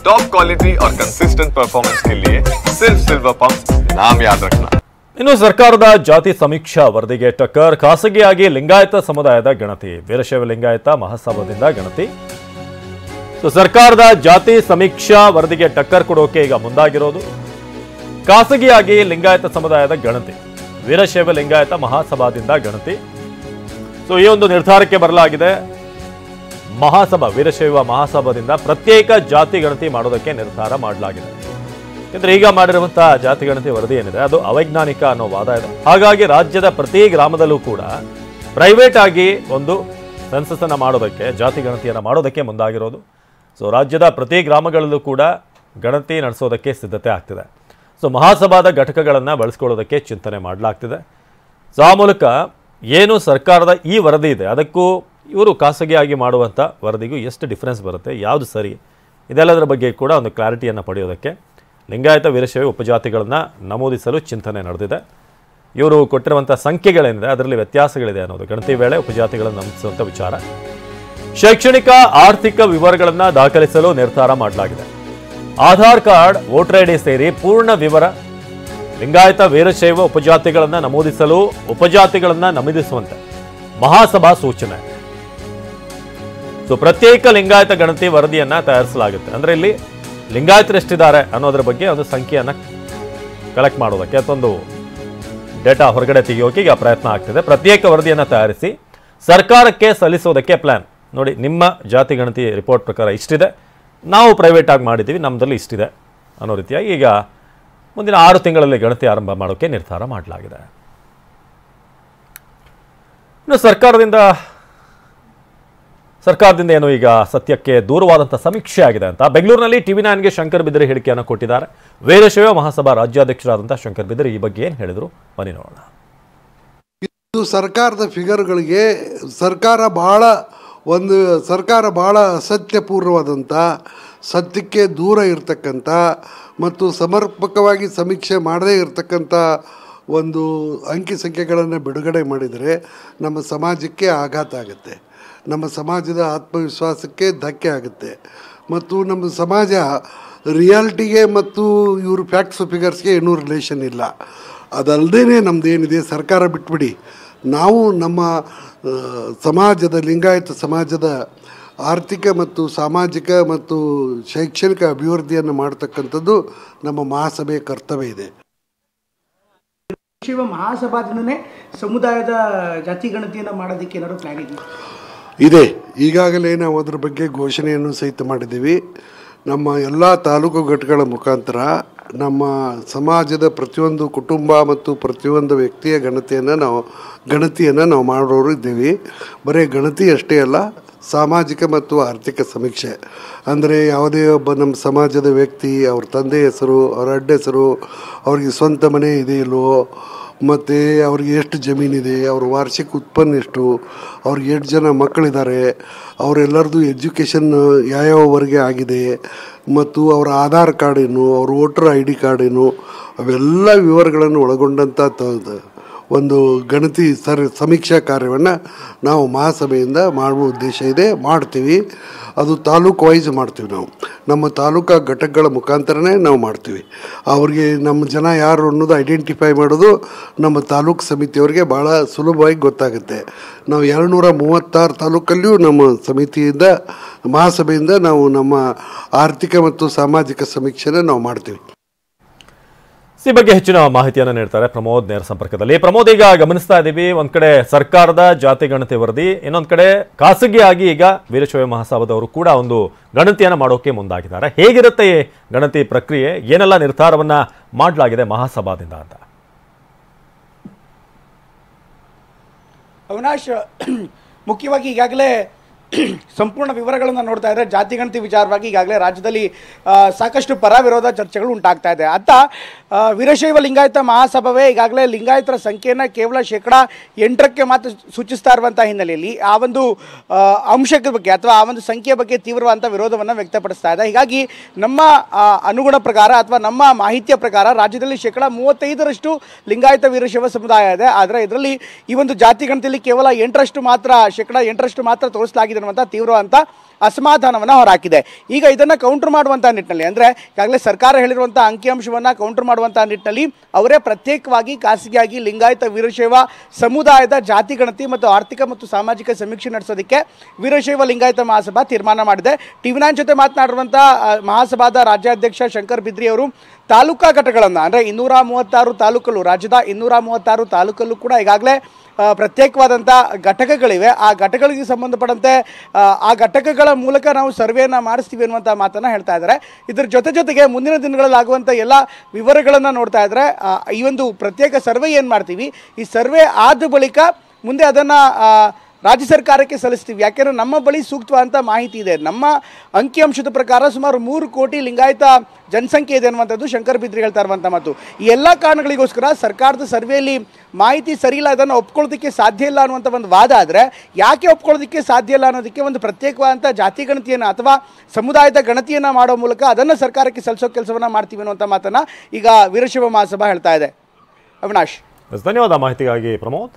Top quality और consistent performance के लिए सिर्फ सिल्वर पंप नाम याद रखना। ಇನ್ನು ಸರ್ಕಾರದ ಜಾತಿ ಸಮೀಕ್ಷಾ ವರದಿಗೆ ಟಕ್ಕರ್, ಖಾಸಗಿಯಾಗಿ ಲಿಂಗಾಯತ ಸಮುದಾಯದ ಗಣತಿ, ವೀರಶೈವ ಲಿಂಗಾಯತ ಮಹಾಸಭಾದಿಂದ ಗಣತಿ. ಸರ್ಕಾರದ ಜಾತಿ ಸಮೀಕ್ಷಾ ವರದಿಗೆ ಟಕ್ಕರ್ ಕೊಡೋಕೆ ಈಗ ಮುಂದಾಗಿರೋದು. ಖಾಸಗಿಯಾಗಿ ಲಿಂಗಾಯತ ಸಮುದಾಯದ ಗಣತಿ, ವೀರಶೈವ ಲಿಂಗಾಯತ ಮಹಾಸಭಾದಿಂದ ಗಣತಿ. ಈ ಒಂದು ನಿರ್ಧಾರಕ್ಕೆ ಬರಲಾಗಿದೆ. ಮಹಾಸಭಾ, ವೀರಶೈವ ಮಹಾಸಭಾದಿಂದ ಪ್ರತ್ಯೇಕ ಜಾತಿ ಗಣತಿ ಮಾಡೋದಕ್ಕೆ ನಿರ್ಧಾರ ಮಾಡಲಾಗಿದೆ. ಯಾಕಂದ್ರೆ ಈಗ ಮಾಡಿರುವಂತಹ ಜಾತಿ ಗಣತಿ ವರದಿ ಏನಿದೆ ಅದು ಅವೈಜ್ಞಾನಿಕ ಅನ್ನೋ ವಾದ ಇದೆ. ಹಾಗಾಗಿ ರಾಜ್ಯದ ಪ್ರತಿ ಗ್ರಾಮದಲ್ಲೂ ಕೂಡ ಪ್ರೈವೇಟ್ ಆಗಿ ಒಂದು ಸೆನ್ಸಸ್ ಅನ್ನ ಮಾಡೋದಕ್ಕೆ, ಜಾತಿ ಗಣತಿಯನ್ನು ಮಾಡೋದಕ್ಕೆ ಮುಂದಾಗಿರೋದು. ರಾಜ್ಯದ ಪ್ರತಿ ಗ್ರಾಮಗಳಲ್ಲೂ ಕೂಡ ಗಣತಿ ನಡೆಸೋದಕ್ಕೆ ಸಿದ್ಧತೆ ಆಗ್ತಿದೆ. ಮಹಾಸಭಾದ ಘಟಕಗಳನ್ನು ಬಳಸ್ಕೊಳ್ಳೋದಕ್ಕೆ ಚಿಂತನೆ ಮಾಡಲಾಗ್ತಿದೆ. ಆ ಮೂಲಕ ಏನು ಸರ್ಕಾರದ ಈ ವರದಿ ಇದೆ ಅದಕ್ಕೂ ಇವರು ಖಾಸಗಿಯಾಗಿ ಮಾಡುವಂಥ ವರದಿಗೂ ಎಷ್ಟು ಡಿಫ್ರೆನ್ಸ್ ಬರುತ್ತೆ, ಯಾವುದು ಸರಿ, ಇದೆಲ್ಲದರ ಬಗ್ಗೆ ಕೂಡ ಒಂದು ಕ್ಲಾರಿಟಿಯನ್ನು ಪಡೆಯೋದಕ್ಕೆ ಲಿಂಗಾಯತ ವೀರಶೈವ ಉಪಜಾತಿಗಳನ್ನು ನಮೂದಿಸಲು ಚಿಂತನೆ ನಡೆದಿದೆ. ಇವರು ಕೊಟ್ಟಿರುವಂಥ ಸಂಖ್ಯೆಗಳೇನಿದೆ ಅದರಲ್ಲಿ ವ್ಯತ್ಯಾಸಗಳಿದೆ ಅನ್ನೋದು ಗಣತಿ ವೇಳೆ ಉಪಜಾತಿಗಳನ್ನು ನಮೂದಿಸುವಂಥ ವಿಚಾರ. ಶೈಕ್ಷಣಿಕ ಆರ್ಥಿಕ ವಿವರಗಳನ್ನು ದಾಖಲಿಸಲು ನಿರ್ಧಾರ ಮಾಡಲಾಗಿದೆ. ಆಧಾರ್ ಕಾರ್ಡ್, ವೋಟರ್ ಐಡಿ ಸೇರಿ ಪೂರ್ಣ ವಿವರ ಲಿಂಗಾಯತ ವೀರಶೈವ ಉಪಜಾತಿಗಳನ್ನು ನಮೂದಿಸಲು ಉಪಜಾತಿಗಳನ್ನು ನಮೂದಿಸುವಂತೆ ಮಹಾಸಭಾ ಸೂಚನೆ. ಪ್ರತ್ಯೇಕ ಲಿಂಗಾಯತ ಗಣತಿ ವರದಿಯನ್ನ ತಯಾರಿಸಲಾಗುತ್ತೆ. ಅಂದ್ರೆ ಇಲ್ಲಿ ಲಿಂಗಾಯತರು ಎಷ್ಟಿದ್ದಾರೆ ಅನ್ನೋದ್ರ ಬಗ್ಗೆ ಒಂದು ಸಂಖ್ಯೆಯನ್ನು ಕಲೆಕ್ಟ್ ಮಾಡೋದಕ್ಕೆ ಅಥವಾ ಒಂದು ಡೇಟಾ ಹೊರಗಡೆ ತೆಗೆಯೋಕೆ ಈಗ ಪ್ರಯತ್ನ ಆಗ್ತಿದೆ. ಪ್ರತ್ಯೇಕ ವರದಿಯನ್ನು ತಯಾರಿಸಿ ಸರ್ಕಾರಕ್ಕೆ ಸಲ್ಲಿಸೋದಕ್ಕೆ ಪ್ಲಾನ್. ನೋಡಿ, ನಿಮ್ಮ ಜಾತಿ ಗಣತಿ ರಿಪೋರ್ಟ್ ಪ್ರಕಾರ ಇಷ್ಟಿದೆ, ನಾವು ಪ್ರೈವೇಟ್ ಆಗಿ ಮಾಡಿದ್ದೀವಿ, ನಮ್ಮದಲ್ಲಿ ಇಷ್ಟಿದೆ ಅನ್ನೋ ರೀತಿಯಾಗಿ ಈಗ ಮುಂದಿನ 6 ತಿಂಗಳಲ್ಲಿ ಗಣತಿ ಆರಂಭ ಮಾಡೋಕ್ಕೆ ನಿರ್ಧಾರ ಮಾಡಲಾಗಿದೆ. ಇನ್ನು ಸರ್ಕಾರದಿಂದ ಏನು ಈಗ ಸತ್ಯಕ್ಕೆ ದೂರವಾದಂಥ ಸಮೀಕ್ಷೆ ಆಗಿದೆ ಅಂತ ಬೆಂಗಳೂರಿನಲ್ಲಿ TV9ಗೆ ಶಂಕರ್ ಬಿದರಿ ಹೇಳಿಕೆಯನ್ನು ಕೊಟ್ಟಿದ್ದಾರೆ. ವೀರಶೈವ ಮಹಾಸಭಾ ರಾಜ್ಯಾಧ್ಯಕ್ಷರಾದಂಥ ಶಂಕರ್ ಬಿದರಿ ಈ ಬಗ್ಗೆ ಏನು ಹೇಳಿದ್ರು ಬನ್ನಿ ನೋಡೋಣ. ಇದು ಸರ್ಕಾರದ ಫಿಗರ್ಗಳಿಗೆ ಸರ್ಕಾರ ಬಹಳ ಅಸತ್ಯಪೂರ್ಣವಾದಂಥ, ಸತ್ಯಕ್ಕೆ ದೂರ ಇರತಕ್ಕಂಥ ಮತ್ತು ಸಮರ್ಪಕವಾಗಿ ಸಮೀಕ್ಷೆ ಮಾಡದೇ ಇರತಕ್ಕಂಥ ಒಂದು ಅಂಕಿ ಸಂಖ್ಯೆಗಳನ್ನು ಬಿಡುಗಡೆ ಮಾಡಿದರೆ ನಮ್ಮ ಸಮಾಜಕ್ಕೆ ಆಘಾತ ಆಗುತ್ತೆ, ನಮ್ಮ ಸಮಾಜದ ಆತ್ಮವಿಶ್ವಾಸಕ್ಕೆ ಧಕ್ಕೆ ಆಗುತ್ತೆ ಮತ್ತು ನಮ್ಮ ಸಮಾಜ ರಿಯಾಲಿಟಿಗೆ ಮತ್ತು ಇವರು ಫ್ಯಾಕ್ಟ್ಸ್ ಫಿಗರ್ಸ್ಗೆ ಏನೂ ರಿಲೇಷನ್ ಇಲ್ಲ. ಅದಲ್ಲದೇ ನಮ್ಮದು ಏನಿದೆ, ಸರ್ಕಾರ ಬಿಟ್ಬಿಡಿ, ನಾವು ನಮ್ಮ ಸಮಾಜದ, ಲಿಂಗಾಯತ ಸಮಾಜದ ಆರ್ಥಿಕ ಮತ್ತು ಸಾಮಾಜಿಕ ಮತ್ತು ಶೈಕ್ಷಣಿಕ ಅಭಿವೃದ್ಧಿಯನ್ನು ಮಾಡ್ತಕ್ಕಂಥದ್ದು ನಮ್ಮ ಮಹಾಸಭೆಯ ಕರ್ತವ್ಯ ಇದೆ. ಶಿವ ಮಹಾಸಭಾದಿಂದನೇ ಸಮುದಾಯದ ಜಾತಿ ಗಣತಿಯನ್ನು ಮಾಡೋದಕ್ಕೆ ಏನಾದರೂ ಪ್ಲಾನ್ ಇದೆ. ಈಗಾಗಲೇ ನಾವು ಅದರ ಬಗ್ಗೆ ಘೋಷಣೆಯನ್ನು ಸಹಿತ ಮಾಡಿದ್ದೀವಿ. ನಮ್ಮ ಎಲ್ಲ ತಾಲೂಕು ಘಟಕಗಳ ಮುಖಾಂತರ ನಮ್ಮ ಸಮಾಜದ ಪ್ರತಿಯೊಂದು ಕುಟುಂಬ ಮತ್ತು ಪ್ರತಿಯೊಂದು ವ್ಯಕ್ತಿಯ ಗಣತಿಯನ್ನು ನಾವು ಮಾಡೋರು ಇದ್ದೀವಿ. ಬರೀ ಗಣತಿ ಅಷ್ಟೇ ಅಲ್ಲ, ಸಾಮಾಜಿಕ ಮತ್ತು ಆರ್ಥಿಕ ಸಮೀಕ್ಷೆ ಅಂದರೆ ಯಾವುದೇ ಒಬ್ಬ ನಮ್ಮ ಸಮಾಜದ ವ್ಯಕ್ತಿ, ಅವ್ರ ತಂದೆ ಹೆಸರು, ಅವ್ರ ಅಡ್ಡ ಹೆಸರು, ಅವ್ರಿಗೆ ಸ್ವಂತ ಮನೆ ಇದೆ ಇಲ್ವೋ, ಮತ್ತು ಅವ್ರಿಗೆ ಎಷ್ಟು ಜಮೀನಿದೆ, ಅವ್ರ ವಾರ್ಷಿಕ ಉತ್ಪನ್ನ ಎಷ್ಟು, ಅವ್ರಿಗೆ ಎಷ್ಟು ಜನ ಮಕ್ಕಳಿದ್ದಾರೆ, ಅವರೆಲ್ಲರದು ಎಜುಕೇಷನ್ ಯಾವ್ಯಾವವರೆಗೆ ಆಗಿದೆ, ಮತ್ತು ಅವರ ಆಧಾರ್ ಕಾರ್ಡ್ ಏನು, ಅವ್ರ ವೋಟರ್ ID ಕಾರ್ಡ್ ಏನು, ಅವೆಲ್ಲ ವಿವರಗಳನ್ನು ಒಳಗೊಂಡಂಥ ಒಂದು ಗಣತಿ ಸಮೀಕ್ಷಾ ಕಾರ್ಯವನ್ನು ನಾವು ಮಹಾಸಭೆಯಿಂದ ಮಾಡುವ ಉದ್ದೇಶ ಇದೆ. ಮಾಡ್ತೀವಿ. ಅದು ತಾಲೂಕು ವೈಸ್ ಮಾಡ್ತೀವಿ. ನಾವು ನಮ್ಮ ತಾಲೂಕಾ ಘಟಕಗಳ ಮುಖಾಂತರನೇ ನಾವು ಮಾಡ್ತೀವಿ. ಅವ್ರಿಗೆ ನಮ್ಮ ಜನ ಯಾರು ಅನ್ನೋದು ಐಡೆಂಟಿಫೈ ಮಾಡೋದು ನಮ್ಮ ತಾಲೂಕು ಸಮಿತಿಯವರಿಗೆ ಭಾಳ ಸುಲಭವಾಗಿ ಗೊತ್ತಾಗುತ್ತೆ. ನಾವು 236 ತಾಲೂಕಲ್ಲಿಯೂ ನಮ್ಮ ಸಮಿತಿಯಿಂದ, ಮಹಾಸಭೆಯಿಂದ ನಾವು ನಮ್ಮ ಆರ್ಥಿಕ ಮತ್ತು ಸಾಮಾಜಿಕ ಸಮೀಕ್ಷೆನ ನಾವು ಮಾಡ್ತೀವಿ. ಈ ಬಗ್ಗೆ ಹೆಚ್ಚಿನ ಮಾಹಿತಿಯನ್ನು ನೀಡ್ತಾರೆ ಪ್ರಮೋದ್ ನೇರ ಸಂಪರ್ಕದಲ್ಲಿ. ಪ್ರಮೋದ್, ಈಗ ಗಮನಿಸ್ತಾ ಇದ್ದೀವಿ, ಒಂದ್ ಕಡೆ ಸರ್ಕಾರದ ಜಾತಿ ಗಣತಿ ವರದಿ, ಇನ್ನೊಂದ್ ಕಡೆ ಖಾಸಗಿಯಾಗಿ ಈಗ ವೀರಶೈವ ಮಹಾಸಭಾದವರು ಕೂಡ ಒಂದು ಗಣತಿಯನ್ನು ಮಾಡೋಕೆ ಮುಂದಾಗಿದ್ದಾರೆ. ಹೇಗಿರುತ್ತೆ ಗಣತಿ ಪ್ರಕ್ರಿಯೆ, ಏನೆಲ್ಲ ನಿರ್ಧಾರವನ್ನ ಮಾಡಲಾಗಿದೆ ಮಹಾಸಭಾದಿಂದ ಅಂತ? ಅವಿನಾಶ್, ಮುಖ್ಯವಾಗಿ ಈಗಾಗಲೇ ಸಂಪೂರ್ಣ ವಿವರಗಳನ್ನು ನೋಡ್ತಾ ಇದ್ರೆ ಜಾತಿ ಗಣತಿ ವಿಚಾರವಾಗಿ ಈಗಾಗಲೇ ರಾಜ್ಯದಲ್ಲಿ ಸಾಕಷ್ಟು ಪರ ವಿರೋಧ ಚರ್ಚೆಗಳು ಉಂಟಾಗ್ತಾ ಇದೆ. ಅತ್ತ ವೀರಶೈವ ಲಿಂಗಾಯತ ಮಹಾಸಭಾವೇ ಈಗಾಗಲೇ ಲಿಂಗಾಯತರ ಸಂಖ್ಯೆಯನ್ನು ಕೇವಲ 8% ಮಾತ್ರ ಸೂಚಿಸ್ತಾ ಇರುವಂಥ ಹಿನ್ನೆಲೆಯಲ್ಲಿ ಆ ಒಂದು ಅಂಶದ ಬಗ್ಗೆ ಅಥವಾ ಆ ಒಂದು ಸಂಖ್ಯೆ ಬಗ್ಗೆ ತೀವ್ರವಾದಂಥ ವಿರೋಧವನ್ನು ವ್ಯಕ್ತಪಡಿಸ್ತಾ ಇದೆ. ಹೀಗಾಗಿ ನಮ್ಮ ಅನುಗುಣ ಪ್ರಕಾರ ಅಥವಾ ನಮ್ಮ ಮಾಹಿತಿಯ ಪ್ರಕಾರ ರಾಜ್ಯದಲ್ಲಿ 35% ಲಿಂಗಾಯತ ವೀರಶೈವ ಸಮುದಾಯ ಇದೆ. ಆದರೆ ಇದರಲ್ಲಿ ಈ ಒಂದು ಜಾತಿ ಗಣತಿಯಲ್ಲಿ ಕೇವಲ 8% ಮಾತ್ರ ತೋರಿಸಲಾಗಿದೆ ಅನ್ನುವಂಥ ತೀವ್ರವಾದಂಥ ಅಸಮಾಧಾನವನ್ನು ಹೊರಹಾಕಿದೆ. ಈಗ ಇದನ್ನು ಕೌಂಟರ್ ಮಾಡುವಂಥ ನಿಟ್ಟಿನಲ್ಲಿ, ಅಂದರೆ ಈಗಾಗಲೇ ಸರ್ಕಾರ ಹೇಳಿರುವಂಥ ಅಂಕಿಅಂಶವನ್ನು ಕೌಂಟರ್ ಮಾಡುವಂಥ ನಿಟ್ಟಿನಲ್ಲಿ ಅವರೇ ಪ್ರತ್ಯೇಕವಾಗಿ ಖಾಸಗಿಯಾಗಿ ಲಿಂಗಾಯತ ವೀರಶೈವ ಸಮುದಾಯದ ಜಾತಿ ಗಣತಿ ಮತ್ತು ಆರ್ಥಿಕ ಮತ್ತು ಸಾಮಾಜಿಕ ಸಮೀಕ್ಷೆ ನಡೆಸೋದಕ್ಕೆ ವೀರಶೈವ ಲಿಂಗಾಯತ ಮಹಾಸಭಾ ತೀರ್ಮಾನ ಮಾಡಿದೆ. ಟಿವಿ9 ಜೊತೆ ಮಾತನಾಡಿರುವಂಥ ಮಹಾಸಭಾದ ರಾಜ್ಯಾಧ್ಯಕ್ಷ ಶಂಕರ್ ಬಿದ್ರಿ ಅವರು ತಾಲೂಕಾ ಘಟಕಗಳನ್ನು, ಅಂದರೆ 236 ತಾಲೂಕಲ್ಲೂ, ರಾಜ್ಯದ 236 ತಾಲೂಕಲ್ಲೂ ಕೂಡ ಈಗಾಗಲೇ ಪ್ರತ್ಯೇಕವಾದಂಥ ಘಟಕಗಳಿವೆ. ಆ ಘಟಕಗಳಿಗೆ ಸಂಬಂಧಪಟ್ಟಂತೆ ಆ ಘಟಕಗಳ ಮೂಲಕ ನಾವು ಸರ್ವೆಯನ್ನು ಮಾಡಿಸ್ತೀವಿ ಅನ್ನುವಂಥ ಮಾತನ್ನು ಹೇಳ್ತಾ ಇದ್ದಾರೆ. ಇದರ ಜೊತೆಗೆ ಮುಂದಿನ ದಿನಗಳಲ್ಲಿ ಆಗುವಂಥ ಎಲ್ಲ ವಿವರಗಳನ್ನು ನೋಡ್ತಾ ಇದ್ದಾರೆ. ಈ ಒಂದು ಪ್ರತ್ಯೇಕ ಸರ್ವೆ ಏನು ಮಾಡ್ತೀವಿ, ಈ ಸರ್ವೆ ಆದ ಬಳಿಕ ಮುಂದೆ ಅದನ್ನು ರಾಜ್ಯ ಸರ್ಕಾರಕ್ಕೆ ಸಲ್ಲಿಸ್ತೀವಿ. ಯಾಕೆಂದರೆ ನಮ್ಮ ಬಳಿ ಸೂಕ್ತವಾದಂಥ ಮಾಹಿತಿ ಇದೆ. ನಮ್ಮ ಅಂಕಿಅಂಶದ ಪ್ರಕಾರ ಸುಮಾರು 3 ಕೋಟಿ ಲಿಂಗಾಯತ ಜನಸಂಖ್ಯೆ ಇದೆ ಅನ್ನುವಂಥದ್ದು ಶಂಕರ್ ಬಿದ್ರಿ ಹೇಳ್ತಾ ಇರುವಂಥ ಮಾತು. ಈ ಎಲ್ಲ ಕಾರಣಗಳಿಗೋಸ್ಕರ ಸರ್ಕಾರದ ಸರ್ವೆಯಲ್ಲಿ ಮಾಹಿತಿ ಸರಿ ಇಲ್ಲ, ಅದನ್ನು ಒಪ್ಕೊಳ್ಳೋದಕ್ಕೆ ಸಾಧ್ಯ ಇಲ್ಲ ಅನ್ನುವಂಥ ಒಂದು ವಾದ. ಆದರೆ ಯಾಕೆ ಒಪ್ಕೊಳ್ಳೋದಕ್ಕೆ ಸಾಧ್ಯ ಇಲ್ಲ ಅನ್ನೋದಕ್ಕೆ ಒಂದು ಪ್ರತ್ಯೇಕವಾದಂಥ ಜಾತಿ ಗಣತಿಯನ್ನು ಅಥವಾ ಸಮುದಾಯದ ಗಣತಿಯನ್ನು ಮಾಡೋ ಮೂಲಕ ಅದನ್ನು ಸರ್ಕಾರಕ್ಕೆ ಸಲ್ಲಿಸೋ ಕೆಲಸವನ್ನು ಮಾಡ್ತೀವಿ ಅನ್ನುವಂಥ ಮಾತನ್ನು ಈಗ ವೀರಶೈವ ಮಹಾಸಭಾ ಹೇಳ್ತಾ ಇದೆ. ಅವಿನಾಶ್, ಧನ್ಯವಾದ ಮಾಹಿತಿಗಾಗಿ ಪ್ರಮೋದ್.